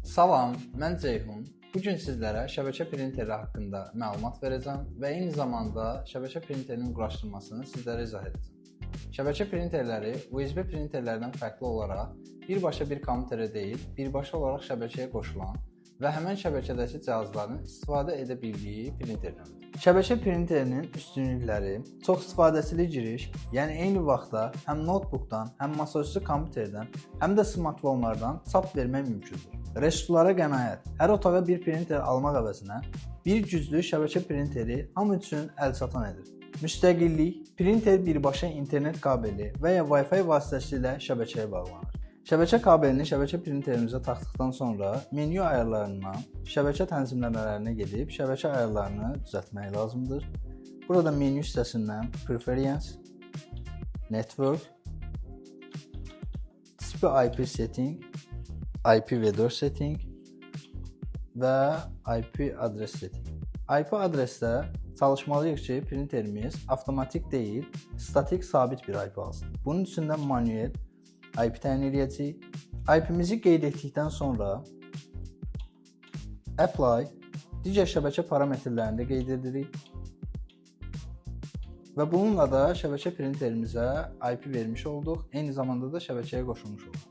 Salam, mən Ceyhun. Bugün sizlərə şəbəkə printeri haqqında məlumat verəcəm və eyni zamanda şəbəkə printerinin quraşdırmasını sizlərə izah edəcəm. Şəbəkə printerləri USB printerlərdən fərqli olaraq birbaşa bir kompüterə deyil, birbaşa olaraq şəbəkəyə qoşulan və həmən şəbəkədəki cihazların istifadə edə bildiyi printerlərdir. Şəbəkə printerinin üstünlükləri çox istifadəçili giriş, yəni eyni vaxtda həm notebookdan, həm masaüstü kompüterdən, həm də smartfonlardan çap vermək mümkündür. Resurslara qənaət. Hər otağa bir printer almaq əvəzinə bir güclü şəbəkə printeri hamı üçün əlçatan edir. Müstəqillik. Printer birbaşa internet kabeli və ya Wi-Fi vasitəsilə şəbəkəyə bağlanır. Şəbəkə kabelini şəbəkə printerimizə taxdıqdan sonra menyu ayarlarından şəbəkə tənzimləmələrinə gedib şəbəkə ayarlarını düzəltmək lazımdır. Burada menyu hissəsindən Preference, Network, Display IP Setting, IPv4 Setting və IP Address Setting. IP adresdə çalışmalıyıq ki, printerimiz avtomatik deyil, statik sabit bir IP alsın. Bunun üçün də manuel IP təyin edəcəyik. IP-mizi qeyd etdikdən sonra Apply, digər şəbəkə parametrlərini də qeyd edirik. Və bununla da şəbəkə printerimizə IP vermiş olduq, eyni zamanda da şəbəkəyə qoşulmuş olduq.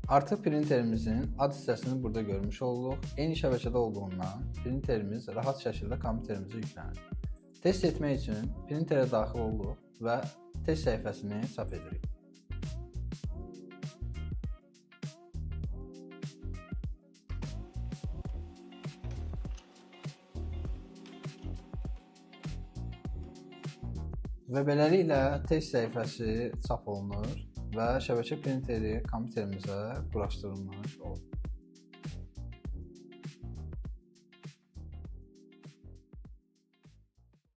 Artıq printerimizin ad hissəsini burada görmüş olduq. Eyni şəbəkədə olduğundan printerimiz rahat şəkildə kompüterimizə yüklənir. Test etmək üçün printerə daxil olduq və test səhifəsini çap edirik. Və beləliklə test səhifəsi çap olunur və şəbəkə printeri kompüterimizə quraşdırılmış olur.